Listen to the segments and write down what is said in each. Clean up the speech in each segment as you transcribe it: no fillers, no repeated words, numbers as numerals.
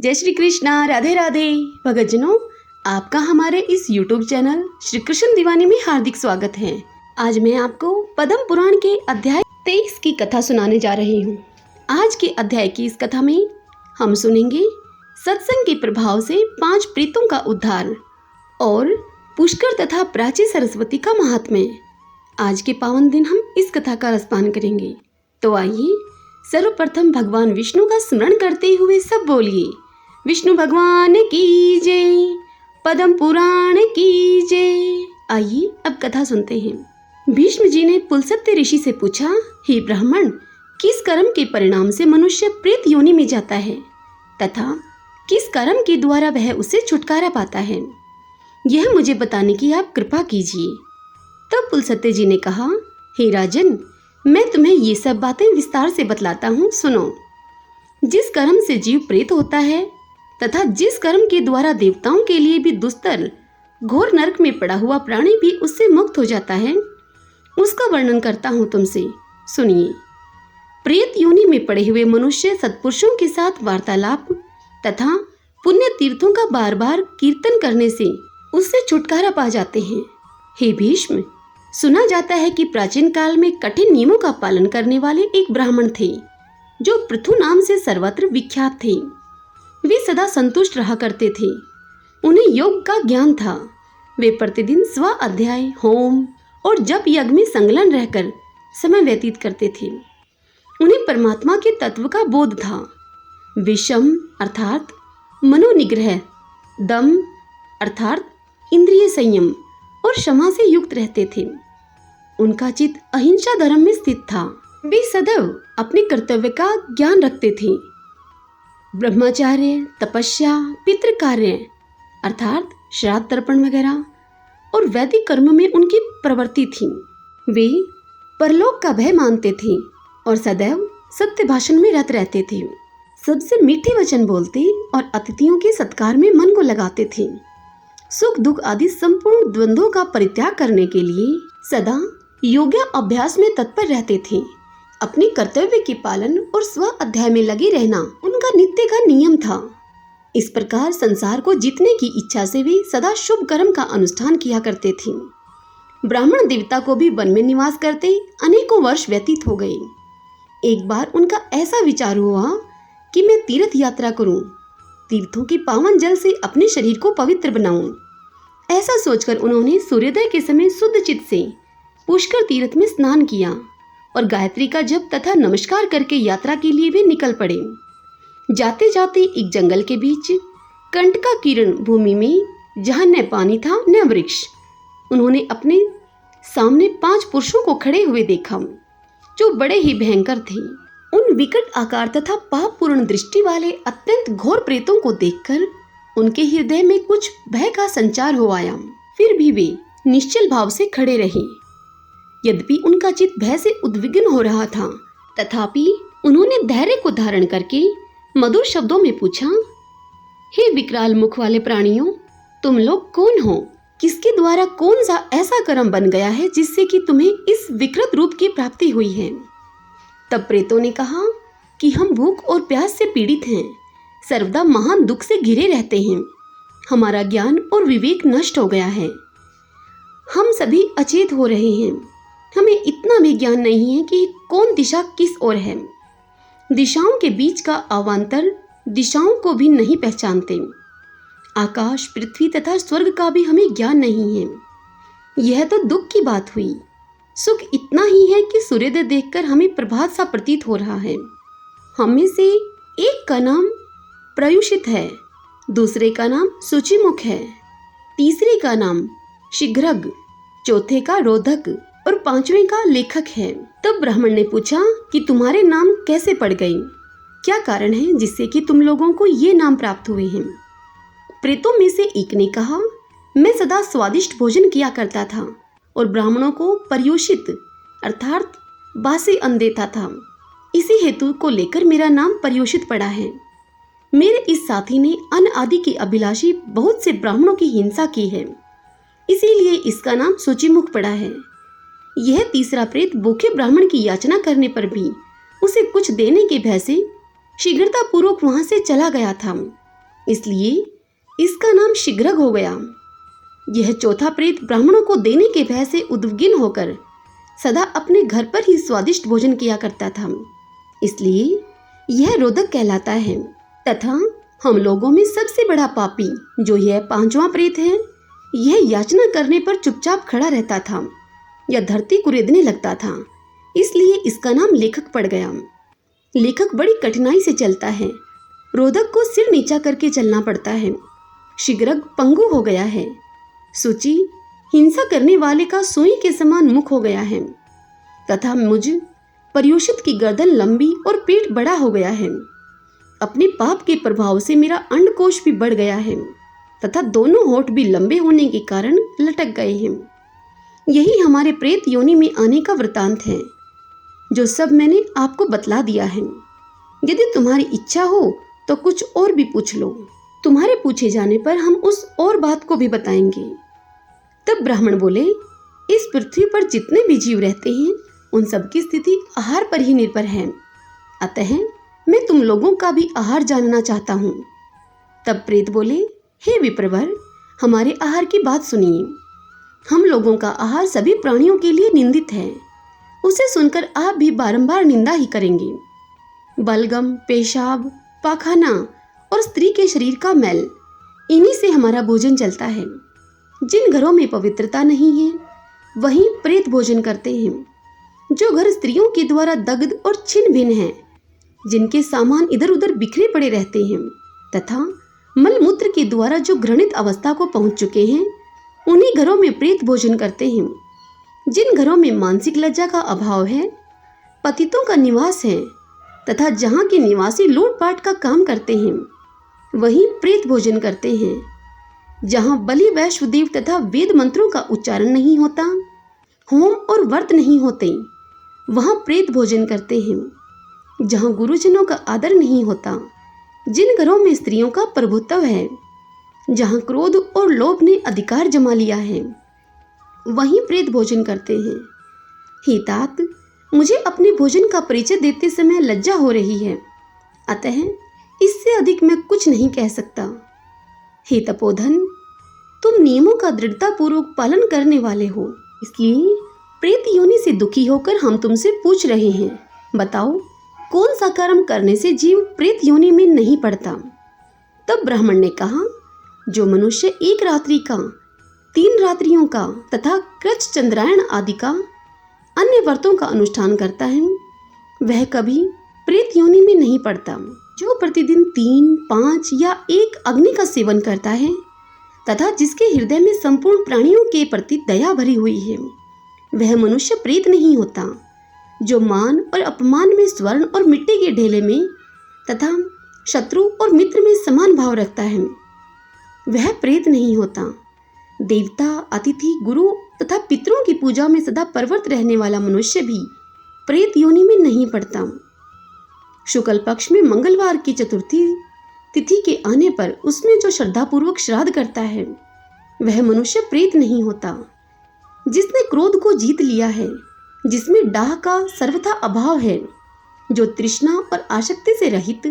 जय श्री कृष्णा, राधे राधे। भगतजनों, आपका हमारे इस YouTube चैनल श्री कृष्ण दीवानी में हार्दिक स्वागत है। आज मैं आपको पद्म पुराण के अध्याय 23 की कथा सुनाने जा रही हूँ। आज के अध्याय की इस कथा में हम सुनेंगे सत्संग के प्रभाव से 5 प्रेतों का उद्धार और पुष्कर तथा प्राची सरस्वती का महात्म्य। आज के पावन दिन हम इस कथा का रसपान करेंगे। तो आइए सर्वप्रथम भगवान विष्णु का स्मरण करते हुए सब बोलिए, विष्णु भगवान की जय, पद्म पुराण की जय। आइए अब कथा सुनते हैं। भीष्म जी ने पुलस्त्य ऋषि से पूछा, हे ब्राह्मण, किस कर्म के परिणाम से मनुष्य प्रेत योनि में जाता है तथा किस कर्म के द्वारा वह उससे छुटकारा पाता है, यह मुझे बताने की आप कृपा कीजिए। तब पुलस्त्य जी ने कहा, हे राजन, मैं तुम्हें ये सब बातें विस्तार से बतलाता हूँ, सुनो। जिस कर्म से जीव प्रेत होता है तथा जिस कर्म के द्वारा देवताओं के लिए भी दुस्तर घोर नरक में पड़ा हुआ प्राणी भी उससे मुक्त हो जाता है, उसका वर्णन करता हूँ तुमसे, सुनिए। प्रेत योनि में पड़े हुए मनुष्य सत्पुरुषों के साथ वार्तालाप तथा पुण्य तीर्थों का बार बार कीर्तन करने से उससे छुटकारा पा जाते हैं। हे भीष्म, सुना जाता है कि प्राचीन काल में कठिन नियमों का पालन करने वाले एक ब्राह्मण थे जो पृथु नाम से सर्वत्र विख्यात थे। वे सदा संतुष्ट रहा करते थे। उन्हें योग का ज्ञान था। वे प्रतिदिन स्व अध्याय, होम और जप यज्ञ में संलग्न रहकर समय व्यतीत करते थे। उन्हें परमात्मा के तत्व का बोध था। विषम अर्थात मनोनिग्रह, दम अर्थात इंद्रिय संयम और क्षमा से युक्त रहते थे। उनका चित्त अहिंसा धर्म में स्थित था। वे सदैव अपने कर्तव्य का ज्ञान रखते थे। ब्रह्मचार्य, तपस्या, पितृ कार्य अर्थात श्राद्ध तर्पण वगैरह और वैदिक कर्म में उनकी प्रवृत्ति थी। वे परलोक का भय मानते थे और सदैव सत्य भाषण में रत रहते थे। सबसे मीठे वचन बोलते और अतिथियों के सत्कार में मन को लगाते थे। सुख दुख आदि संपूर्ण द्वंद्वों का परित्याग करने के लिए सदा योग्य अभ्यास में तत्पर रहते थे। अपने कर्तव्य के पालन और स्व अध्याय में लगे रहना उनका नित्य का नियम था। इस प्रकार संसार को जीतने की इच्छा से वे सदा शुभ कर्म का अनुष्ठान किया करते थे। ब्राह्मण देवता को भी वन में निवास करते अनेकों वर्ष व्यतीत हो गए। एक बार उनका ऐसा विचार हुआ कि मैं तीर्थ यात्रा करूं, तीर्थों के पावन जल से अपने शरीर को पवित्र बनाऊं। ऐसा सोचकर उन्होंने सूर्योदय के समय शुद्ध चित्त से पुष्कर तीर्थ में स्नान किया और गायत्री का जप तथा नमस्कार करके यात्रा के लिए वे निकल पड़े। जाते जाते एक जंगल के बीच कंटका किरण भूमि में जहाँ न पानी था न वृक्ष, उन्होंने अपने सामने 5 पुरुषों को खड़े हुए देखा जो बड़े ही भयंकर थे। उन विकट आकार तथा पापपूर्ण दृष्टि वाले अत्यंत घोर प्रेतों को देखकर उनके हृदय में कुछ भय का संचार हो आया। फिर भी वे निश्चल भाव से खड़े रहे। यद्यपि उनका चित्त भय से उद्विग्न हो रहा था, तथापि उन्होंने धैर्य को धारण करके मधुर शब्दों में पूछा, हे विकराल मुख वाले प्राणियों, तुम लोग कौन हो? किसके द्वारा कौन सा ऐसा कर्म बन गया है जिससे कि तुम्हें इस विकृत रूप की प्राप्ति हुई है? तब प्रेतों ने कहा कि हम भूख और प्यास से पीड़ित हैं, सर्वदा महान दुख से घिरे रहते हैं। हमारा ज्ञान और विवेक नष्ट हो गया है। हम सभी अचेत हो रहे हैं। हमें इतना भी ज्ञान नहीं है कि कौन दिशा किस ओर है। दिशाओं के बीच का अवान्तर दिशाओं को भी नहीं पहचानते। आकाश, पृथ्वी तथा स्वर्ग का भी हमें ज्ञान नहीं है। यह तो दुख की बात हुई। सुख इतना ही है कि सूर्योदय देखकर हमें प्रभात सा प्रतीत हो रहा है। हम में से एक का नाम प्रयुषित है, दूसरे का नाम सूचिमुख है, तीसरे का नाम शीघ्रग, चौथे का रोधक और 5वें का लेखक है। तब ब्राह्मण ने पूछा कि तुम्हारे नाम कैसे पड़ गए? क्या कारण है जिससे कि तुम लोगों को ये नाम प्राप्त हुए हैं? प्रेतों में से एक ने कहा, मैं सदा स्वादिष्ट भोजन किया करता था और ब्राह्मणों को पर्युषित अर्थात बासी अन्न देता था। इसी हेतु को लेकर मेरा नाम पर्युषित पड़ा है। मेरे इस साथी ने अन्न आदि के अभिलाषी बहुत से ब्राह्मणों की हिंसा की है, इसीलिए इसका नाम सूचिमुख पड़ा है। यह तीसरा प्रेत भूखे ब्राह्मण की याचना करने पर भी उसे कुछ देने के भय से शीघ्रता पूर्वक वहां से चला गया था। इसलिए इसका नाम शीघ्रग हो गया। यह चौथा प्रेत ब्राह्मणों को देने के भय से उद्विग्न होकर सदा अपने घर पर ही स्वादिष्ट भोजन किया करता था, इसलिए यह रोदक कहलाता है। तथा हम लोगों में सबसे बड़ा पापी जो यह पांचवा प्रेत है, यह याचना करने पर चुपचाप खड़ा रहता था या धरती कुरेदने लगता था, इसलिए इसका नाम लेखक पड़ गया। लेखक बड़ी कठिनाई से चलता है, रोदक को सिर नीचा करके चलना पड़ता है। शीघ्रग पंगु हो गया है। सूची हिंसा करने वाले का सुई के समान मुख हो गया है तथा मुझ पर्युषित की गर्दन लंबी और पेट बड़ा हो गया है। अपने पाप के प्रभाव से मेरा अंडकोश भी बढ़ गया है तथा दोनों होठ भी लंबे होने के कारण लटक गए हैं। यही हमारे प्रेत योनि में आने का वृतांत है, जो सब मैंने आपको बतला दिया है। यदि तुम्हारी इच्छा हो तो कुछ और भी पूछ लो। तुम्हारे पूछे जाने पर हम उस और बात को भी बताएंगे। तब ब्राह्मण बोले, इस पृथ्वी पर जितने भी जीव रहते हैं उन सब की स्थिति आहार पर ही निर्भर है, अतः मैं तुम लोगों का भी आहार जानना चाहता हूँ। तब प्रेत बोले, हे विप्रवर, हमारे आहार की बात सुनिए। हम लोगों का आहार सभी प्राणियों के लिए निंदित है, उसे सुनकर आप भी बारंबार निंदा ही करेंगे। बलगम, पेशाब, पाखाना और स्त्री के शरीर का मैल, इन्हीं से हमारा भोजन चलता है। जिन घरों में पवित्रता नहीं है वहीं प्रेत भोजन करते हैं। जो घर स्त्रियों के द्वारा दग्ध और छिन्न भिन्न हैं, जिनके सामान इधर उधर बिखरे पड़े रहते हैं तथा मलमूत्र के द्वारा जो घृणित अवस्था को पहुंच चुके हैं, उन्हीं घरों में प्रेत भोजन करते हैं। जिन घरों में मानसिक लज्जा का अभाव है, पतितों का निवास है तथा जहाँ के निवासी लूटपाट का काम करते हैं, वहीं प्रेत भोजन करते हैं। जहाँ बलि, वैश्वदेव तथा वेद मंत्रों का उच्चारण नहीं होता, होम और व्रत नहीं होते, वहाँ प्रेत भोजन करते हैं। जहाँ गुरुजनों का आदर नहीं होता, जिन घरों में स्त्रियों का प्रभुत्व है, जहाँ क्रोध और लोभ ने अधिकार जमा लिया है, वहीं प्रेत भोजन करते हैं। हे तात, मुझे अपने भोजन का परिचय देते समय लज्जा हो रही है, अतः इससे अधिक मैं कुछ नहीं कह सकता। हे तपोधन, तुम नियमों का दृढ़तापूर्वक पालन करने वाले हो, इसलिए प्रेत योनि से दुखी होकर हम तुमसे पूछ रहे हैं, बताओ कौन सा कर्म करने से जीव प्रेत योनि में नहीं पड़ता। तब ब्राह्मण ने कहा, जो मनुष्य 1 रात्रि का, 3 रात्रियों का तथा कृच्छ चंद्रायण आदि का अन्य व्रतों का अनुष्ठान करता है, वह कभी प्रेत योनि में नहीं पड़ता। जो प्रतिदिन 3, 5 या 1 अग्नि का सेवन करता है तथा जिसके हृदय में संपूर्ण प्राणियों के प्रति दया भरी हुई है, वह मनुष्य प्रेत नहीं होता। जो मान और अपमान में, स्वर्ण और मिट्टी के ढेले में तथा शत्रु और मित्र में समान भाव रखता है, वह प्रेत नहीं होता। देवता, अतिथि, गुरु तथा पितरों की पूजा में सदा परवर्त रहने वाला मनुष्य भी प्रेत योनि में नहीं पड़ता। शुक्ल पक्ष में मंगलवार की चतुर्थी तिथि के आने पर उसमें जो श्रद्धापूर्वक श्राद्ध करता है, वह मनुष्य प्रेत नहीं होता। जिसने क्रोध को जीत लिया है, जिसमें डाह का सर्वथा अभाव है, जो तृष्णा और आसक्ति से रहित,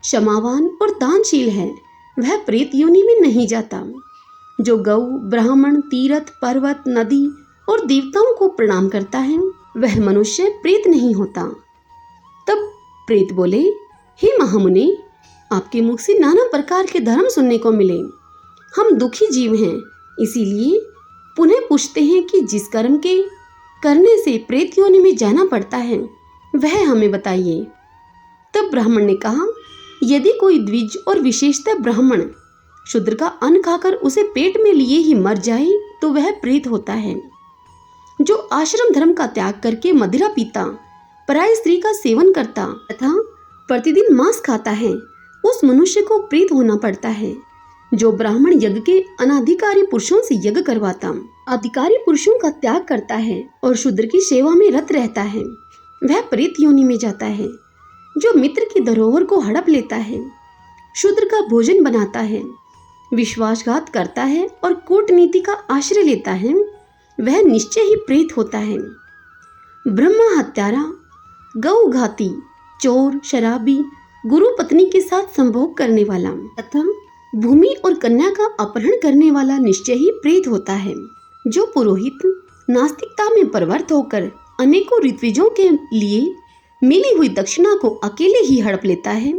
क्षमावान और दानशील है, वह प्रेत योनि में नहीं जाता। जो गौ, ब्राह्मण, तीर्थ, पर्वत, नदी और देवताओं को प्रणाम करता है, वह मनुष्य प्रेत नहीं होता। तब प्रेत बोले, हे महामुनि, आपके मुख से नाना प्रकार के धर्म सुनने को मिले। हम दुखी जीव हैं, इसीलिए पुनः पूछते हैं कि जिस कर्म के करने से प्रेत योनि में जाना पड़ता है, वह हमें बताइए। तब ब्राह्मण ने कहा, यदि कोई द्विज और विशेषतः ब्राह्मण शूद्र का अन्न खाकर उसे पेट में लिए ही मर जाए, तो वह प्रेत होता है। जो आश्रम धर्म का त्याग करके मदिरा पीता, पराय स्त्री का सेवन करता तथा प्रतिदिन मांस खाता है, उस मनुष्य को प्रेत होना पड़ता है। जो ब्राह्मण यज्ञ के अनाधिकारी पुरुषों से यज्ञ करवाता, अधिकारी पुरुषों का त्याग करता है और शूद्र की सेवा में रत रहता है, वह प्रेत योनि में जाता है। जो मित्र की धरोहर को हड़प लेता है, शूद्र का भोजन बनाता है, विश्वासघात करता है और कूटनीति का आश्रय लेता है, वह निश्चय ही प्रेत होता है। ब्रह्मा हत्यारा, गौ घाती, चोर, शराबी, गुरु पत्नी के साथ संभोग करने वाला तथा भूमि और कन्या का अपहरण करने वाला निश्चय ही प्रेत होता है। जो पुरोहित नास्तिकता में परवर्त होकर अनेकों ऋत्विजों के लिए मिली हुई दक्षिणा को अकेले ही हड़प लेता है,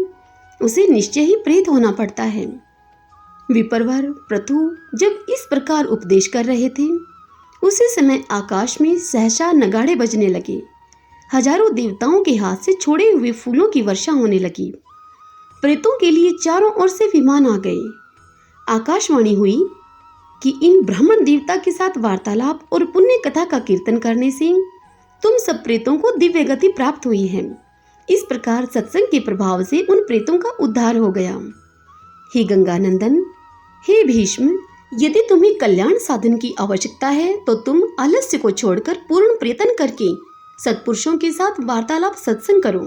उसे निश्चय ही प्रेत होना पड़ता है। विप्रवर पृथु जब इस प्रकार उपदेश कर रहे थे, उसी समय आकाश में सहसा नगाड़े बजने लगे। हजारों देवताओं के हाथ से छोड़े हुए फूलों की वर्षा होने लगी। प्रेतों के लिए चारों ओर से विमान आ गए। आकाशवाणी हुई कि इन ब्राह्मण देवता के साथ वार्तालाप और पुण्य कथा का कीर्तन करने से तुम सब प्रेतों को दिव्य गति प्राप्त हुई है। इस प्रकार सत्संग के प्रभाव से उन प्रेतों का उद्धार हो गया। हे गंगानंदन, हे भीष्म, यदि तुम्हें कल्याण साधन की आवश्यकता है तो तुम आलस्य को छोड़कर पूर्ण प्रयत्न करके सत्पुरुषों के साथ वार्तालाप सत्संग करो।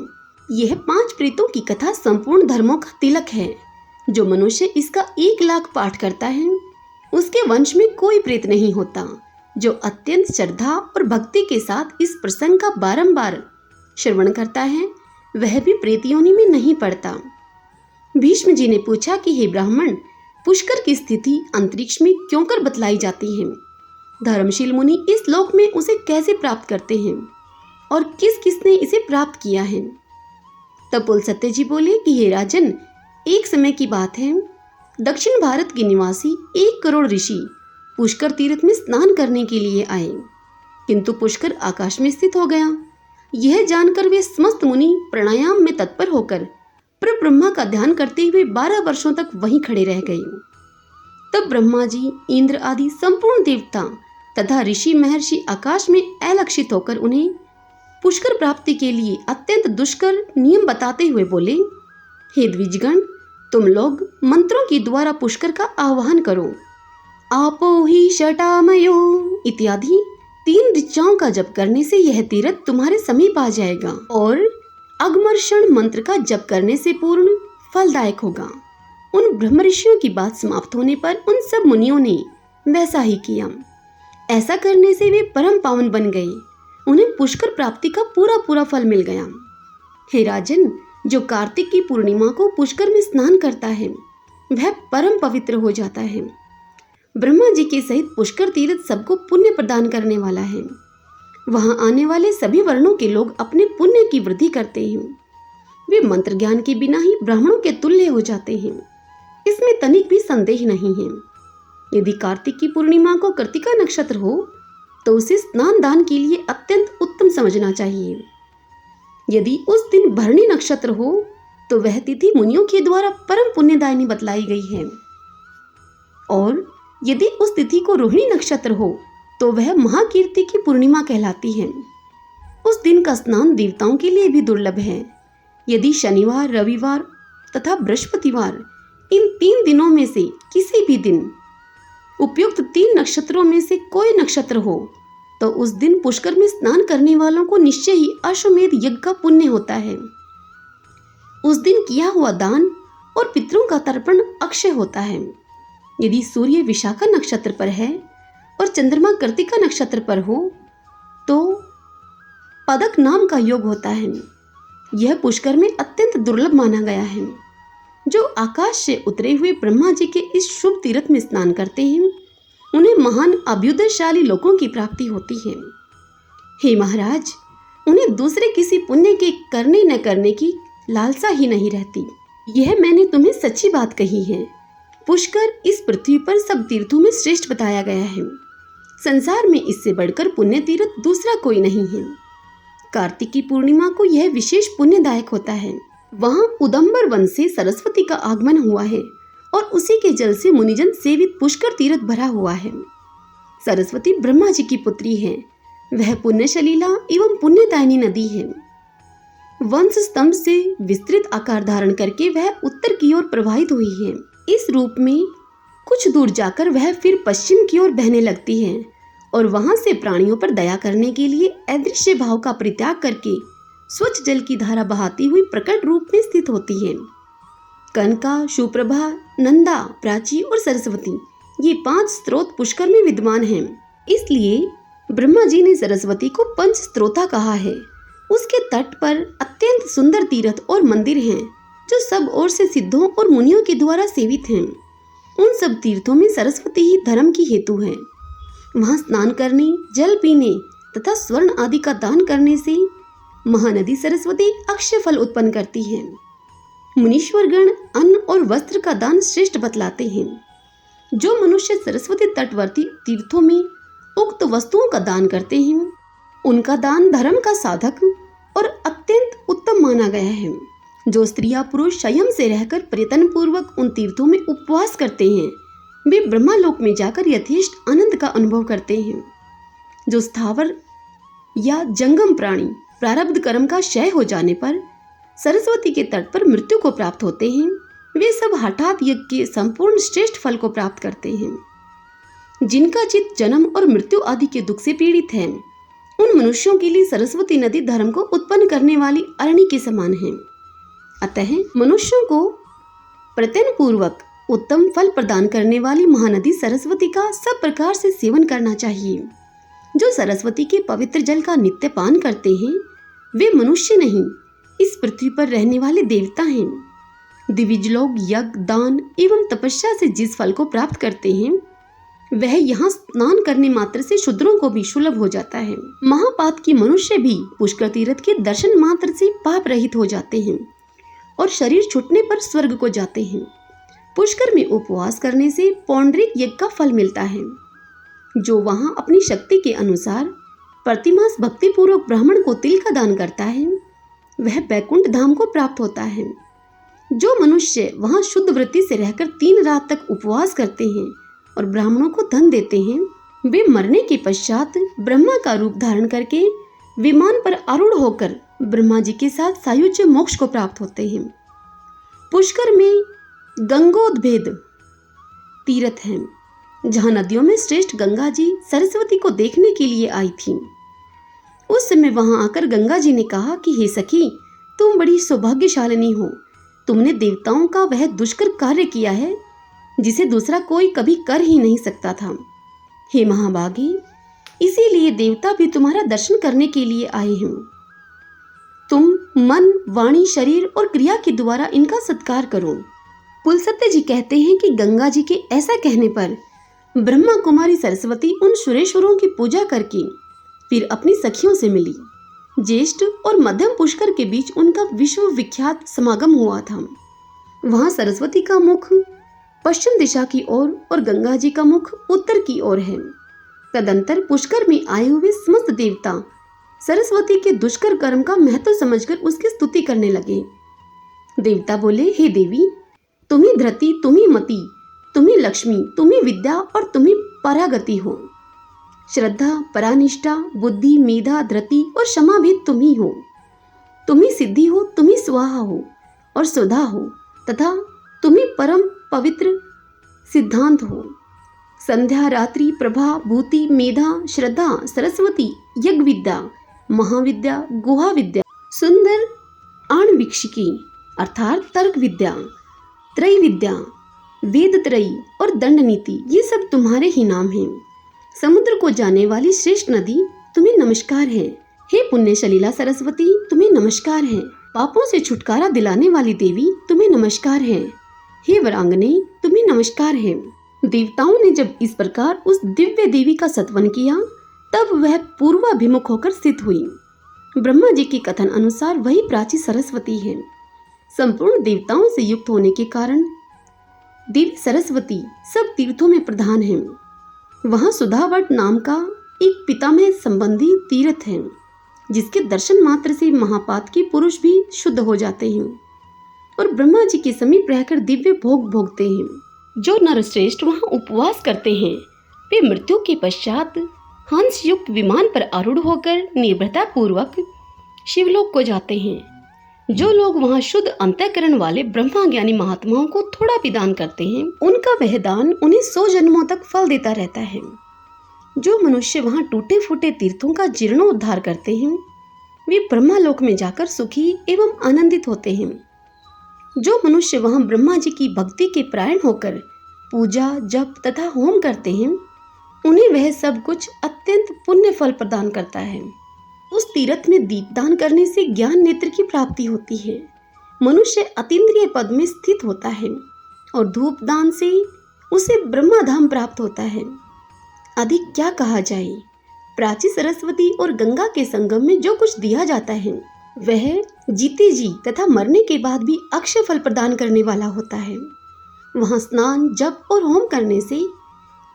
यह 5 प्रेतों की कथा संपूर्ण धर्मों का तिलक है। जो मनुष्य इसका 1 लाख पाठ करता है, उसके वंश में कोई प्रेत नहीं होता। जो अत्यंत श्रद्धा और भक्ति के साथ इस प्रसंग का बारंबार श्रवण करता है, वह भी प्रेत योनि में नहीं पड़ता। भीष्म जी ने पूछा कि हे ब्राह्मण, पुष्कर की स्थिति अंतरिक्ष में क्यों कर बतलाई जाती है? धर्मशील मुनि इस लोक में उसे कैसे प्राप्त करते हैं और किस किसने इसे प्राप्त किया है? तब पुलस्त्य जी बोले कि हे राजन, एक समय की बात है, दक्षिण भारत के निवासी 1 करोड़ ऋषि पुष्कर तीर्थ में स्नान करने के लिए आए, किंतु पुष्कर आकाश में स्थित हो गया। यह जानकर वे समस्त मुनि प्राणायाम में तत्पर होकर पर ब्रह्मा का ध्यान करते हुए 12 वर्षों तक वहीं खड़े रह गए। तब ब्रह्मा जी, इंद्र आदि संपूर्ण देवता तथा ऋषि महर्षि आकाश में अलक्षित होकर उन्हें पुष्कर प्राप्ति के लिए अत्यंत दुष्कर नियम बताते हुए बोले, हे द्विजगण, तुम लोग मंत्रों के द्वारा पुष्कर का आह्वान करो। आपो ही शटामयो इत्यादि 3 ऋचाओं का जप करने से यह तीर्थ तुम्हारे समीप आ जाएगा और अगमर्षण मंत्र का जप करने से पूर्ण फलदायक होगा। उन ब्रह्म ऋषियों की बात समाप्त होने पर उन सब मुनियों ने वैसा ही किया। ऐसा करने से वे परम पावन बन गए। उन्हें पुष्कर प्राप्ति का पूरा फल मिल गया। हे राजन, जो कार्तिक की पूर्णिमा को पुष्कर में स्नान करता है, वह परम पवित्र हो जाता है। ब्रह्मा जी के सहित पुष्कर तीर्थ सबको पुण्य प्रदान करने वाला है। वहां आने वाले सभी वर्णों के लोग अपने पुण्य की वृद्धि करते हैं। वे मंत्र ज्ञान के बिना ही ब्राह्मणों के तुल्य हो जाते हैं। इसमें तनिक भी संदेह नहीं है। यदि कार्तिक की पूर्णिमा को कृतिका नक्षत्र हो तो उसे स्नान दान के लिए अत्यंत उत्तम समझना चाहिए। यदि उस दिन भरणी नक्षत्र हो तो वह तिथि मुनियों के द्वारा परम पुण्यदायिनी बतलाई गई है, और यदि उस तिथि को रोहिणी नक्षत्र हो तो वह महाकीर्ति की पूर्णिमा कहलाती है। उस दिन का स्नान देवताओं के लिए भी दुर्लभ है। यदि शनिवार, रविवार तथा बृहस्पतिवार इन 3 दिनों में से किसी भी दिन उपयुक्त 3 नक्षत्रों में से कोई नक्षत्र हो तो उस दिन पुष्कर में स्नान करने वालों को निश्चय ही अश्वमेध यज्ञ का पुण्य होता है। उस दिन किया हुआ दान और पितरों का तर्पण अक्षय होता है। यदि सूर्य विशाखा नक्षत्र पर है और चंद्रमा कृतिका नक्षत्र पर हो तो पदक नाम का योग होता है। यह पुष्कर में अत्यंत दुर्लभ माना गया है। जो आकाश से उतरे हुए ब्रह्मा जी के इस शुभ तीर्थ में स्नान करते हैं, उन्हें महान अभ्युदयशाली लोगों की प्राप्ति होती है। हे महाराज, उन्हें दूसरे किसी पुण्य के करने न करने की लालसा ही नहीं रहती। यह मैंने तुम्हें सच्ची बात कही है। पुष्कर इस पृथ्वी पर सब तीर्थों में श्रेष्ठ बताया गया है। संसार में इससे बढ़कर पुण्य तीर्थ दूसरा कोई नहीं है। कार्तिक की पूर्णिमा को यह विशेष पुण्यदायक होता है। वहां उदंबर वन से सरस्वती का आगमन हुआ है और उसी के जल से मुनिजन सेवित पुष्कर तीर्थ भरा हुआ है। सरस्वती ब्रह्मा जी की पुत्री है। वह पुण्य शलीला एवं पुण्यदायिनी नदी है। वंश स्तंभ से विस्तृत आकार धारण करके वह उत्तर की ओर प्रवाहित हुई है। इस रूप में कुछ दूर जाकर वह फिर पश्चिम की ओर बहने लगती है और वहां से प्राणियों पर दया करने के लिए अदृश्य भाव का परित्याग करके स्वच्छ जल की धारा बहाती हुई प्रकट रूप में स्थित होती है। कनका, सुप्रभा, नंदा, प्राची और सरस्वती, ये 5 स्रोत पुष्कर में विद्यमान हैं। इसलिए ब्रह्मा जी ने सरस्वती को पंच स्त्रोता कहा है। उसके तट पर अत्यंत सुंदर तीर्थ और मंदिर हैं जो सब ओर से सिद्धों और मुनियों के द्वारा सेवित हैं। उन सब तीर्थों में सरस्वती ही धर्म की हेतु है। वहां स्नान करने, जल पीने तथा स्वर्ण आदि का दान करने से महानदी सरस्वती अक्षय फल उत्पन्न करती है। मुनीश्वर गण अन्न और वस्त्र का दान श्रेष्ठ बतलाते हैं। जो मनुष्य सरस्वती तटवर्ती तीर्थों में उक्त वस्तुओं का दान करते हैं, उनका दान धर्म का साधक और अत्यंत उत्तम माना गया है। जो स्त्रियां पुरुष संयम से रहकर प्रयत्न पूर्वक उन तीर्थों में उपवास करते हैं, वे ब्रह्मालोक में जाकर यथेष्ट आनंद का अनुभव करते हैं। जो स्थावर या जंगम प्राणी प्रारब्ध कर्म का क्षय हो जाने पर सरस्वती के तट पर मृत्यु को प्राप्त होते हैं, वे सब हठात यज्ञ के संपूर्ण श्रेष्ठ फल को प्राप्त करते हैं। जिनका चित्त जन्म और मृत्यु आदि के दुख से पीड़ित है, उन मनुष्यों के लिए सरस्वती नदी धर्म को उत्पन्न करने वाली अरणी के समान है। अतः मनुष्यों को प्रयत्न पूर्वक उत्तम फल प्रदान करने वाली महानदी सरस्वती का सब प्रकार से सेवन करना चाहिए। जो सरस्वती के पवित्र जल का नित्य पान करते हैं, वे मनुष्य नहीं, इस पृथ्वी पर रहने वाले देवता हैं। दिव्य लोग यज्ञ, दान एवं तपस्या से जिस फल को प्राप्त करते हैं, वह यहाँ स्नान करने मात्र से शूद्रों को भी सुलभ हो जाता है। महापात की मनुष्य भी पुष्कर तीर्थ के दर्शन मात्र से पाप रहित हो जाते हैं और शरीर छूटने पर स्वर्ग को जाते हैं। पुष्कर में उपवास करने से पौंडरिक यज्ञ का फल मिलता है। जो वहां अपनी शक्ति के अनुसार प्रतिमास भक्ति पूर्वक ब्राह्मण को तिल का दान करता है, वह बैकुंठ धाम को प्राप्त होता है। जो मनुष्य वहां शुद्ध वृत्ति से रहकर 3 रात तक उपवास करते हैं और ब्राह्मणों को धन देते हैं, वे मरने के पश्चात ब्रह्मा का रूप धारण करके विमान पर आरूढ़ होकर ब्रह्मा जी के साथ सायुज्य मोक्ष को प्राप्त होते हैं। पुष्कर में गंगोद्भेद तीर्थ है, जहाँ नदियों में श्रेष्ठ गंगा जी सरस्वती को देखने के लिए आई थीं। उस समय वहां आकर गंगा जी ने कहा कि हे सखी, तुम बड़ी सौभाग्यशालिनी हो। तुमने देवताओं का वह दुष्कर कार्य किया है जिसे दूसरा कोई कभी कर ही नहीं सकता था। हे महाभागी, इसीलिए देवता भी तुम्हारा दर्शन करने के लिए आए हैं। तुम मन, वाणी, शरीर और क्रिया के द्वारा इनका सत्कार करो। पुलसत्य जी कहते हैं कि गंगा जी के ऐसा कहने पर ब्रह्मा कुमारी सरस्वती उन सुरेश्वरों की पूजा करके फिर अपनी सखियों से मिली। ज्येष्ठ और मध्यम पुष्कर के बीच उनका विश्व विख्यात समागम हुआ था। वहां सरस्वती का मुख पश्चिम दिशा की ओर और गंगा जी का मुख उत्तर की ओर है। तदंतर पुष्कर में आए हुए समस्त देवता सरस्वती के दुष्कर कर्म का महत्व समझकर उसकी स्तुति करने लगे। देवता बोले, हे देवी, तुम्ही धृति, तुम्ही मति, तुम्ही लक्ष्मी, तुम्ही विद्या और तुम्ही परागति हो। श्रद्धा, परानिष्ठा, बुद्धि, मेधा, धृति और क्षमा भी तुम्ही हो। तुम्ही सिद्धि हो, तुम्ही स्वाहा हो और सुधा हो तथा तुम्ही परम पवित्र सिद्धांत हो। संध्या, रात्रि, प्रभा, भूति, मेधा, श्रद्धा, सरस्वती, यज्ञ विद्या, महाविद्या, गुहा विद्या, सुंदर आणविक्षिकी अर्थात तर्क विद्या, त्रय विद्या, वेद त्रयी और दंड नीति, ये सब तुम्हारे ही नाम हैं। समुद्र को जाने वाली श्रेष्ठ नदी, तुम्हें नमस्कार है। हे पुण्य शलीला सरस्वती, तुम्हें नमस्कार है। पापों से छुटकारा दिलाने वाली देवी, तुम्हें नमस्कार है। हे वरांगने, तुम्हें नमस्कार है। देवताओं ने जब इस प्रकार उस दिव्य देवी का सत्वन किया, तब वह पूर्वाभिमुख होकर स्थित हुई। ब्रह्मा जी के कथन अनुसार वही प्राची सरस्वती है। संपूर्ण देवताओं से युक्त होने के कारण देवी सरस्वती सब तीर्थों में प्रधान है। वहां सुधावट नाम का एक पितामह संबंधी तीर्थ है, जिसके दर्शन मात्र से महापात के पुरुष भी शुद्ध हो जाते हैं और ब्रह्मा जी के समीप रहकर दिव्य भोग भोगते हैं। जो नरश्रेष्ठ वहां उपवास करते हैं, वे मृत्यु के पश्चात हंस युक्त विमान पर आरूढ़ होकर निर्भयता पूर्वक शिवलोक को जाते हैं। जो लोग वहां शुद्ध अंतःकरण वाले ब्रह्मा ज्ञानी महात्माओं को थोड़ा भी दान करते हैं, उनका वह दान उन्हें 100 जन्मों तक फल देता रहता है। जो मनुष्य वहां टूटे फूटे तीर्थों का जीर्णोद्धार करते हैं, वे ब्रह्मालोक में जाकर सुखी एवं आनंदित होते हैं। जो मनुष्य वहां ब्रह्मा जी की भक्ति के प्रायण होकर पूजा, जप तथा होम करते हैं, उन्हें वह सब कुछ अत्यंत पुण्य फल प्रदान करता है। उस तीर्थ में दीपदान करने से ज्ञान नेत्र की प्राप्ति होती है। मनुष्य अतीन्द्रिय पद में स्थित होता है और धूप दान से उसे ब्रह्माधाम प्राप्त होता है। अधिक क्या कहा जाए, प्राची सरस्वती और गंगा के संगम में जो कुछ दिया जाता है वह जीते जी तथा मरने के बाद भी अक्षय फल प्रदान करने वाला होता है। वहां स्नान, जप और होम करने से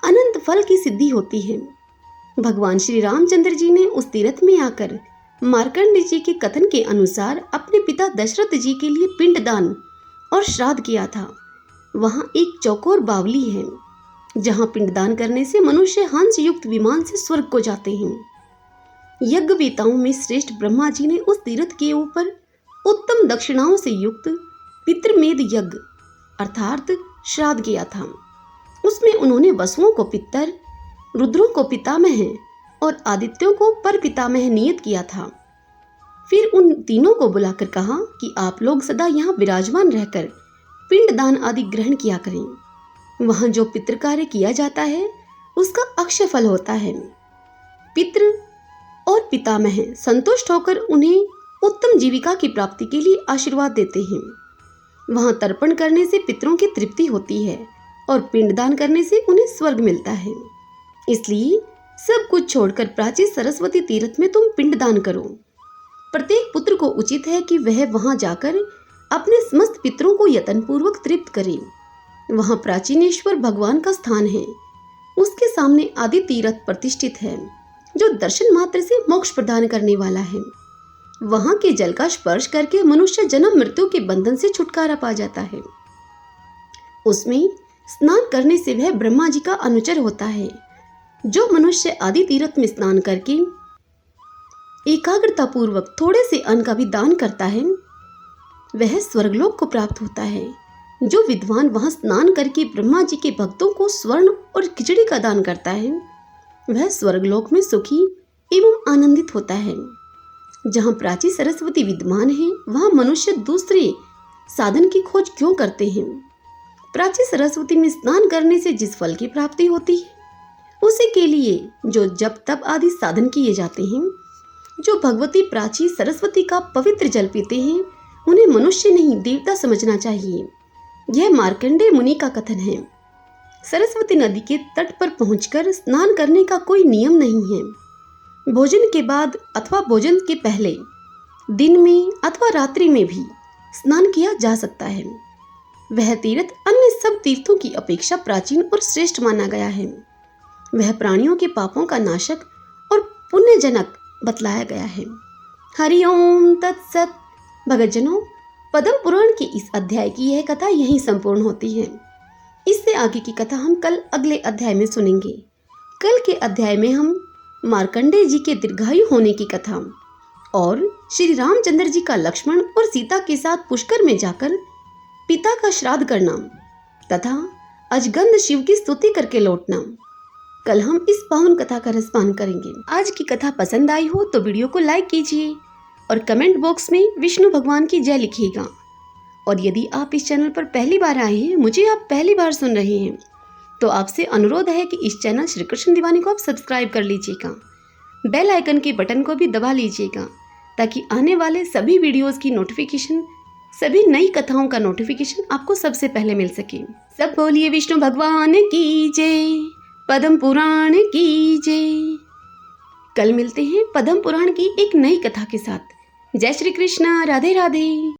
अनंत फल की सिद्धि होती है। भगवान श्री रामचंद्र जी ने उस तीर्थ में आकर मार्कंडेय जी के कथन के अनुसार अपने पिता दशरथ जी के लिए पिंडदान और श्राद्ध किया था। वहां एक चौकोर बावली है जहां पिंडदान करने से मनुष्य हंस युक्त विमान से स्वर्ग को जाते हैं। यज्ञवेताओं में श्रेष्ठ ब्रह्मा जी ने उस तीर्थ के ऊपर उत्तम दक्षिणाओं से युक्त पितृमेध यज्ञ अर्थात श्राद्ध किया था। उसमें उन्होंने वसुओं को पितर, रुद्रों को पितामह और आदित्यों को पर पितामह नियत किया था। फिर उन तीनों को बुलाकर कहा कि आप लोग सदा यहाँ विराजमान रहकर पिंडदान आदि ग्रहण किया करें। वहां जो पितृ कार्य किया जाता है उसका अक्षय फल होता है। पितृ और पितामह संतुष्ट होकर उन्हें उत्तम जीविका की प्राप्ति के लिए आशीर्वाद देते हैं। वहां तर्पण करने से पितरों की तृप्ति होती है और पिंडदान करने से उन्हें स्वर्ग मिलता है। इसलिए सब कुछ छोड़कर प्राची सरस्वती तीर्थ में तुम पिंडदान करो। प्रत्येक पुत्र को उचित है कि वह वहां जाकर अपने समस्त पितरों को यत्नपूर्वक तृप्त करे। वहां प्राचीनेश्वर भगवान का स्थान है। उसके सामने आदि तीर्थ प्रतिष्ठित है जो दर्शन मात्र से मोक्ष प्रदान करने वाला है। वहां के जल का स्पर्श करके मनुष्य जन्म मृत्यु के बंधन से छुटकारा पा जाता है। उसमें स्नान करने से वह ब्रह्मा जी का अनुचर होता है। जो मनुष्य आदि तीर्थ में स्नान करके एकाग्रता पूर्वक थोड़े से अन्न का भी दान करता है वह स्वर्गलोक को प्राप्त होता है। जो विद्वान वहां स्नान करके ब्रह्मा जी के भक्तों को स्वर्ण और खिचड़ी का दान करता है वह स्वर्गलोक में सुखी एवं आनंदित होता है। जहां प्राची सरस्वती विद्यमान है वहां मनुष्य दूसरे साधन की खोज क्यों करते हैं। प्राची सरस्वती में स्नान करने से जिस फल की प्राप्ति होती है उसी के लिए जो जप तप आदि साधन किए जाते हैं, जो भगवती प्राची सरस्वती का पवित्र जल पीते हैं उन्हें मनुष्य नहीं देवता समझना चाहिए। यह मार्कंडेय मुनि का कथन है। सरस्वती नदी के तट पर पहुंचकर स्नान करने का कोई नियम नहीं है। भोजन के बाद अथवा भोजन के पहले, दिन में अथवा रात्रि में भी स्नान किया जा सकता है। वह तीर्थ अन्य सब तीर्थों की अपेक्षा प्राचीन और श्रेष्ठ माना गया है। वह प्राणियों के पापों का नाशक और पुण्यजनक बतलाया गया है। हरिओम तत्सत। भगतजनों, पद्म पुराण के इस अध्याय की यह कथा यहीं संपूर्ण होती है। इससे आगे की कथा हम कल अगले अध्याय में सुनेंगे। कल के अध्याय में हम मार्कंडेय जी के दीर्घायु होने की कथा और श्री रामचंद्र जी का लक्ष्मण और सीता के साथ पुष्कर में जाकर पिता का श्राद्ध करना तथा अजगंध शिव की स्तुति करके लौटना, कल हम इस पावन कथा का रसपान करेंगे। आज की कथा पसंद आई हो तो वीडियो को लाइक कीजिए और कमेंट बॉक्स में विष्णु भगवान की जय लिखिएगा। और यदि आप इस चैनल पर पहली बार आए हैं, मुझे आप पहली बार सुन रहे हैं, तो आपसे अनुरोध है कि इस चैनल श्री कृष्ण दीवानी को आप सब्सक्राइब कर लीजिएगा। बेल आइकन के बटन को भी दबा लीजिएगा ताकि आने वाले सभी वीडियोस की नोटिफिकेशन, सभी नई कथाओं का नोटिफिकेशन आपको सबसे पहले मिल सके। सब बोलिए विष्णु भगवान की जय, पद्म पुराण की जय। कल मिलते हैं पद्म पुराण की एक नई कथा के साथ। जय श्री कृष्ण, राधे राधे।